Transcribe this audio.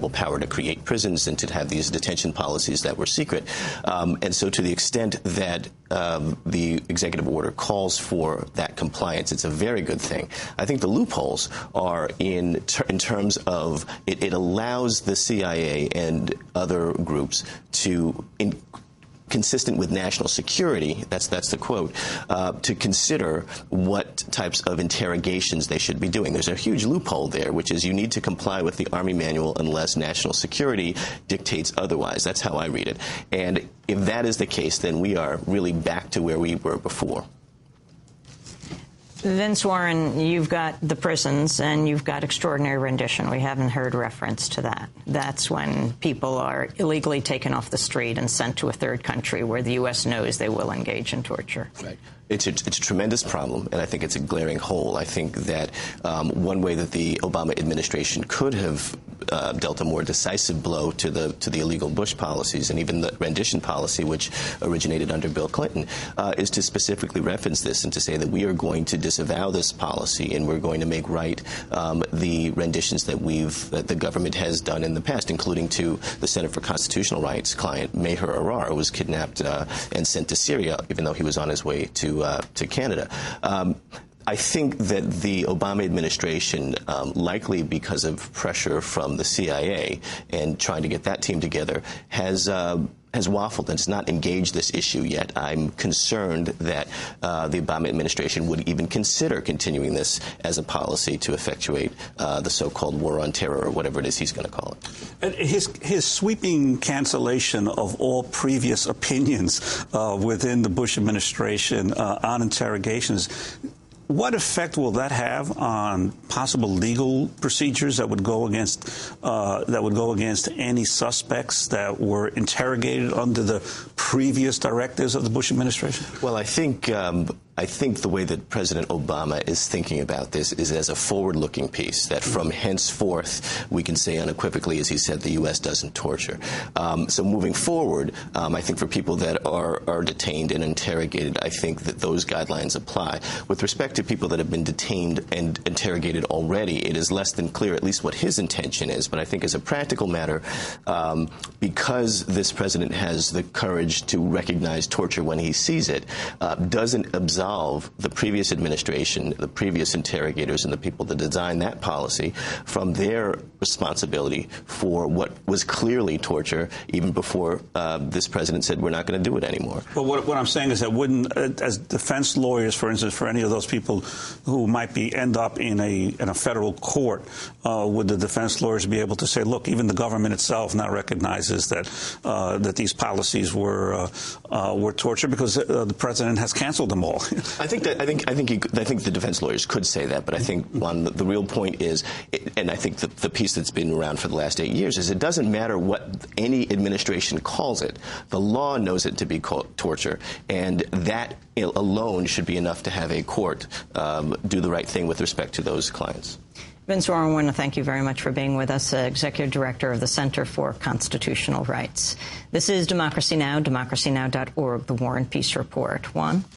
power to create prisons and to have these detention policies that were secret. And so to the extent that the executive order calls for that compliance, it's a very good thing. I think the loopholes are in terms of it allows the CIA and other groups to, consistent with national security, that's the quote, to consider what types of interrogations they should be doing. There's a huge loophole there, which is you need to comply with the Army Manual unless national security dictates otherwise. That's how I read it. And if that is the case, then we are really back to where we were before. Vince Warren, you've got the prisons and you've got extraordinary rendition. We haven't heard reference to that. That's when people are illegally taken off the street and sent to a third country where the U.S. knows they will engage in torture. Right. It's a tremendous problem, and I think it's a glaring hole. I think that one way that the Obama administration could have dealt a more decisive blow to the illegal Bush policies and even the rendition policy, which originated under Bill Clinton, is to specifically reference this and to say that we are going to disavow this policy and we're going to make right the renditions that the government has done in the past, including to the Center for Constitutional Rights client Maher Arar, who was kidnapped and sent to Syria, even though he was on his way to Canada. I think that the Obama administration, likely because of pressure from the CIA and trying to get that team together, has waffled and has not engaged this issue yet. I'm concerned that the Obama administration would even consider continuing this as a policy to effectuate the so-called war on terror, or whatever it is he's going to call it. And his sweeping cancellation of all previous opinions within the Bush administration on interrogations, what effect will that have on possible legal procedures that would go against any suspects that were interrogated under the previous directives of the Bush administration? Well, I think the way that President Obama is thinking about this is as a forward-looking piece, that from henceforth we can say unequivocally, as he said, the U.S. doesn't torture. So moving forward, I think for people that are detained and interrogated, I think that those guidelines apply. With respect to people that have been detained and interrogated already, it is less than clear at least what his intention is. But I think as a practical matter, because this president has the courage to recognize torture when he sees it, doesn't absolve the previous administration, the previous interrogators, and the people that designed that policy from their responsibility for what was clearly torture, even before this president said we're not going to do it anymore. But what I'm saying is that wouldn't, as defense lawyers, for instance, for any of those people who might end up in a federal court, would the defense lawyers be able to say, look, even the government itself now recognizes that these policies were torture because the president has canceled them all? I think the defense lawyers could say that, but I think the real point is, and I think the piece that's been around for the last 8 years is, it doesn't matter what any administration calls it. The law knows it to be torture, and that alone should be enough to have a court do the right thing with respect to those clients. Vince Warren, I want to thank you very much for being with us, Executive Director of the Center for Constitutional Rights. This is Democracy Now!, democracynow.org, the War and Peace Report. Juan?